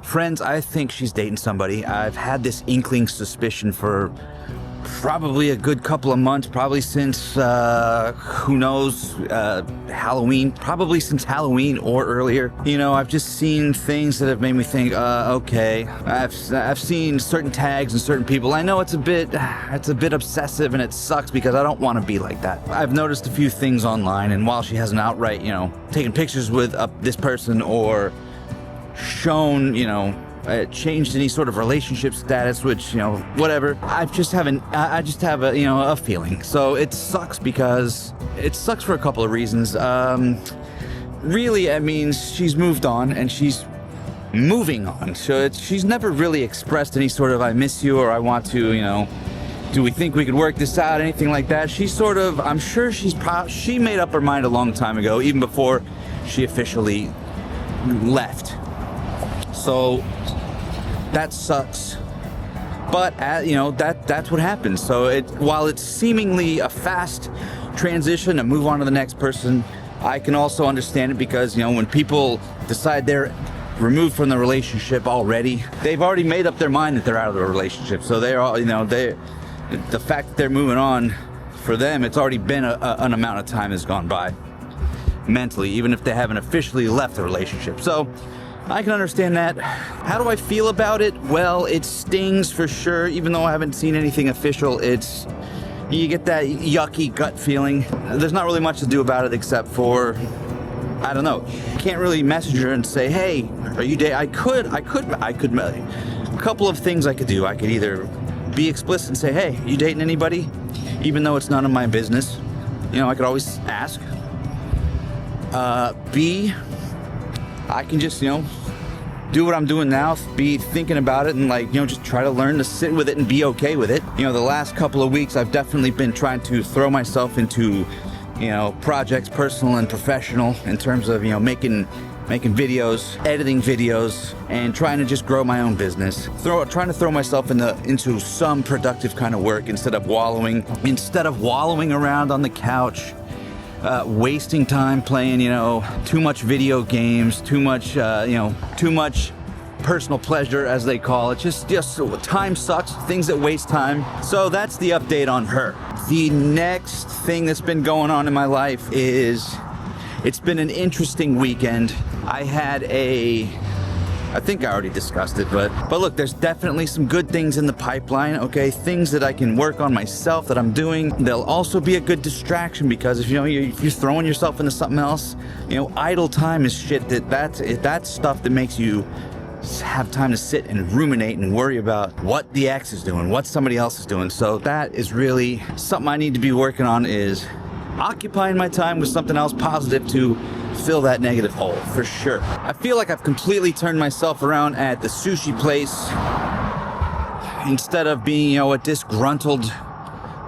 Friends, I think she's dating somebody. I've had this inkling suspicion for probably a good couple of months, probably since, who knows, Halloween, probably since Halloween or earlier. You know, I've just seen things that have made me think, okay. I've seen certain tags and certain people. I know it's a bit obsessive, and it sucks because I don't want to be like that. I've noticed a few things online, and while she hasn't outright, taken pictures with this person or shown, changed any sort of relationship status, which, whatever. I just have a feeling. So it sucks because it sucks for a couple of reasons. Really, it means she's moved on and she's moving on. So she's never really expressed any sort of "I miss you" or "I want to," do we think we could work this out, anything like that. She's sort of, I'm sure she made up her mind a long time ago, even before she officially left. So that sucks, but that's what happens. So while it's seemingly a fast transition to move on to the next person, I can also understand it because when people decide they're removed from the relationship already, they've already made up their mind that they're out of the relationship. So they're all, the fact that they're moving on, for them, it's already been an amount of time has gone by mentally, even if they haven't officially left the relationship. So I can understand that. How do I feel about it? Well, it stings for sure. Even though I haven't seen anything official, you get that yucky gut feeling. There's not really much to do about it except for, I don't know. Can't really message her and say, "Hey, are you dating?" I could. A couple of things I could do. I could either be explicit and say, "Hey, you dating anybody?" Even though it's none of my business. I could always ask. B, I can just, do what I'm doing now, be thinking about it and just try to learn to sit with it and be okay with it. The last couple of weeks I've definitely been trying to throw myself into, projects, personal and professional, in terms of, making videos, editing videos, and trying to just grow my own business. Trying to throw myself into some productive kind of work instead of wallowing around on the couch. Wasting time playing, too much video games, too much personal pleasure, as they call it. Just time sucks, things that waste time. So that's the update on her. The next thing that's been going on in my life is, it's been an interesting weekend. I had I think I already discussed it, but look, there's definitely some good things in the pipeline, okay? Things that I can work on myself that I'm doing. They'll also be a good distraction because if you're throwing yourself into something else, idle time is shit that's stuff that makes you have time to sit and ruminate and worry about what the ex is doing, what somebody else is doing. So that is really something I need to be working on, is occupying my time with something else positive to fill that negative hole, for sure. I feel like I've completely turned myself around at the sushi place. Instead of being, a disgruntled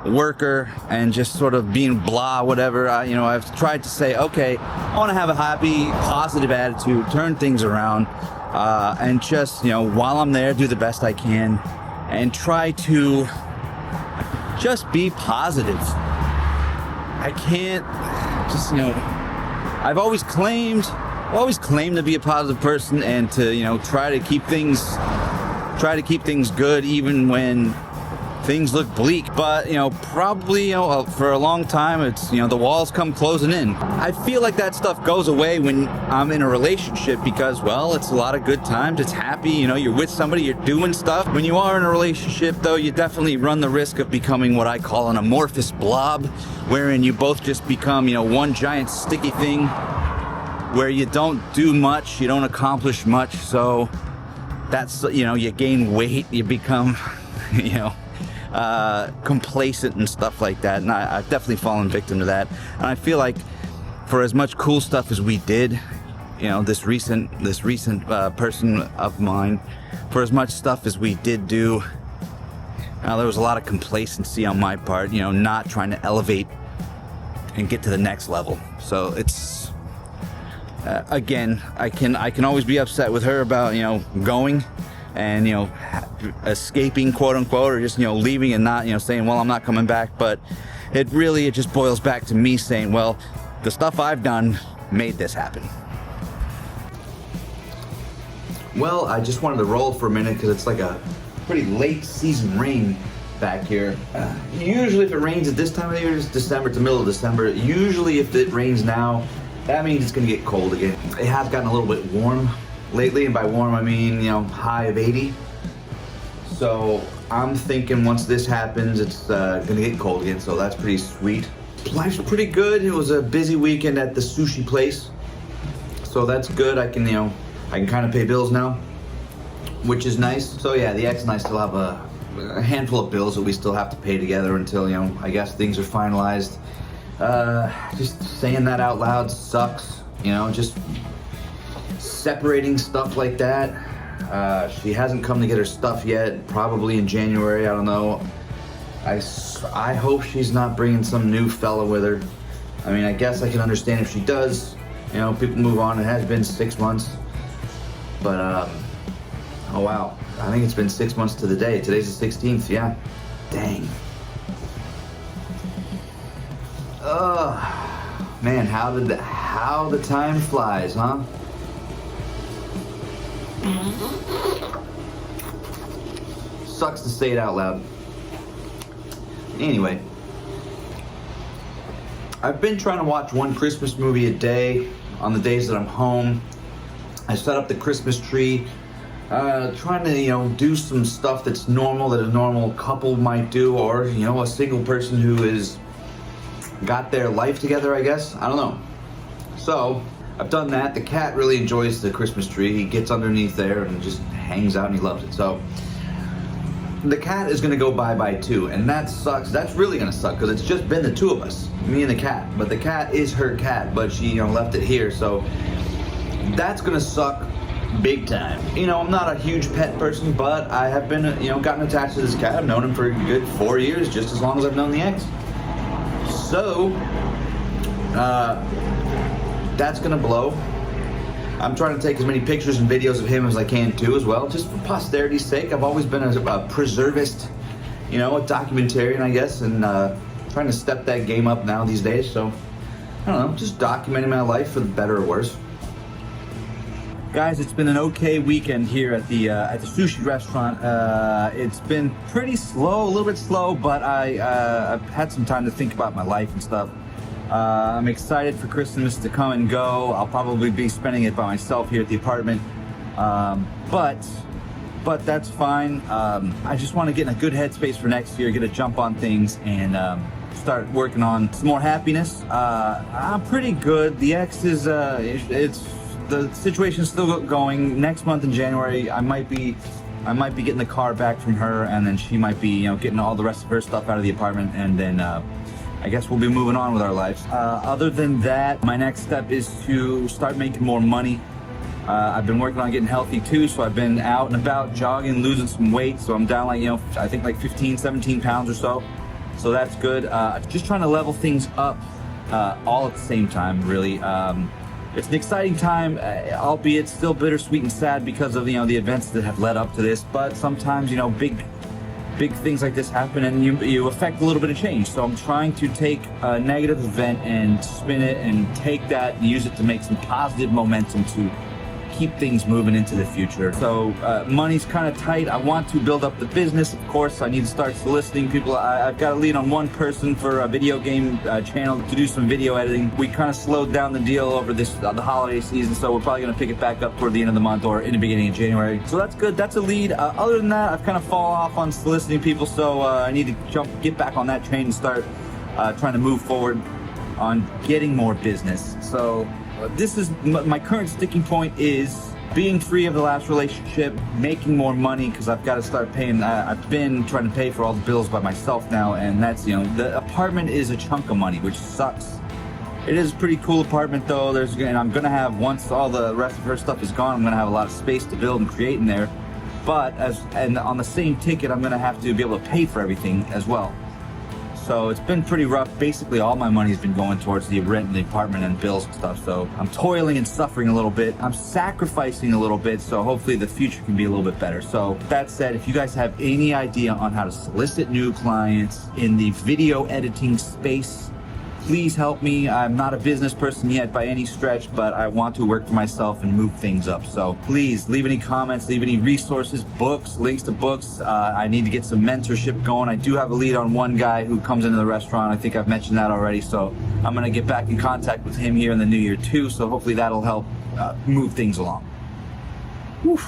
worker and just sort of being blah, whatever, I've tried to say, okay, I want to have a happy, positive attitude, turn things around, and just, while I'm there, do the best I can and try to just be positive. I can't just, I've always claimed to be a positive person and to, try to keep things good even when things look bleak. But, probably, for a long time, it's, the walls come closing in. I feel like that stuff goes away when I'm in a relationship because, well, it's a lot of good times. It's happy, you're with somebody, you're doing stuff. When you are in a relationship, though, you definitely run the risk of becoming what I call an amorphous blob, wherein you both just become, one giant sticky thing where you don't do much, you don't accomplish much. So that's, you gain weight, you become, complacent and stuff like that, and I've definitely fallen victim to that. And I feel like for as much cool stuff as we did, this recent person of mine, for as much stuff as we did do, there was a lot of complacency on my part, not trying to elevate and get to the next level. So it's again, I can always be upset with her about going and escaping, quote unquote, or just leaving and not saying, well, I'm not coming back. But it just boils back to me saying, well, the stuff I've done made this happen. Well, I just wanted to roll for a minute because it's like a pretty late season rain back here. Usually if it rains at this time of the year, it's December, it's the middle of December. Usually if it rains now, that means it's gonna get cold again. It has gotten a little bit warm lately, and by warm I mean, you know, high of 80. So I'm thinking once this happens, it's gonna get cold again, so that's pretty sweet. Life's pretty good. It was a busy weekend at the sushi place, so that's good. I can kind of pay bills now, which is nice. So yeah, the ex and I still have a handful of bills that we still have to pay together until, I guess things are finalized. Just saying that out loud sucks, just separating stuff like that. She hasn't come to get her stuff yet, probably in January, I don't know. I hope she's not bringing some new fella with her. I mean, I guess I can understand if she does. People move on. It has been 6 months. But, oh wow. I think it's been 6 months to the day. Today's the 16th, yeah. Dang. Man, how the time flies, huh? Sucks to say it out loud. Anyway, I've been trying to watch one Christmas movie a day on the days that I'm home. I set up the Christmas tree, trying to, do some stuff that's normal, that a normal couple might do, or, a single person who is got their life together, I guess. I don't know. So, I've done that. The cat really enjoys the Christmas tree. He gets underneath there and just hangs out and he loves it. So, the cat is gonna go bye-bye too, and that sucks. That's really gonna suck because it's just been the two of us, me and the cat. But the cat is her cat, but she, left it here, so that's gonna suck big time. I'm not a huge pet person, but I have been, gotten attached to this cat. I've known him for a good 4 years, just as long as I've known the ex. So, that's gonna blow. I'm trying to take as many pictures and videos of him as I can too, as well, just for posterity's sake. I've always been a preservist, a documentarian, I guess, and trying to step that game up now these days. So, I don't know, just documenting my life for the better or worse. Guys, it's been an okay weekend here at the sushi restaurant. It's been pretty slow, a little bit slow, but I've had some time to think about my life and stuff. I'm excited for Christmas to come and go. I'll probably be spending it by myself here at the apartment, but that's fine. I just want to get in a good headspace for next year, get a jump on things, and start working on some more happiness. I'm pretty good. The ex is the situation's still going. Next month in January, I might be getting the car back from her, and then she might be, getting all the rest of her stuff out of the apartment, and then I guess we'll be moving on with our lives. Other than that, my next step is to start making more money. I've been working on getting healthy too, so I've been out and about jogging, losing some weight, so I'm down like, I think like 15, 17 pounds or so. So that's good. Just trying to level things up all at the same time, really. It's an exciting time, albeit still bittersweet and sad because of, the events that have led up to this, but sometimes, big things like this happen and you affect a little bit of change. So I'm trying to take a negative event and spin it and take that and use it to make some positive momentum to keep things moving into the future. So money's kind of tight. I want to build up the business, of course. I need to start soliciting people. I've got a lead on one person for a video game channel to do some video editing. We kind of slowed down the deal over the holiday season, so we're probably going to pick it back up toward the end of the month or in the beginning of January. So that's good. That's a lead. Other than that, I've kind of fallen off on soliciting people, so I need to get back on that train and start trying to move forward on getting more business. So this is my current sticking point, is being free of the last relationship, making more money, because I've got to start paying. I've been trying to pay for all the bills by myself now, and that's, the apartment is a chunk of money, which sucks. It is a pretty cool apartment though. And I'm gonna have, once all the rest of her stuff is gone, I'm gonna have a lot of space to build and create in there. But and on the same ticket, I'm gonna have to be able to pay for everything as well. So it's been pretty rough. Basically, all my money's been going towards the rent and the apartment and bills and stuff. So I'm toiling and suffering a little bit. I'm sacrificing a little bit, so hopefully the future can be a little bit better. So that said, if you guys have any idea on how to solicit new clients in the video editing space, please help me. I'm not a business person yet by any stretch, but I want to work for myself and move things up. So please leave any comments, leave any resources, books, links to books. I need to get some mentorship going. I do have a lead on one guy who comes into the restaurant. I think I've mentioned that already. So I'm going to get back in contact with him here in the new year too. So hopefully that'll help move things along. Whew.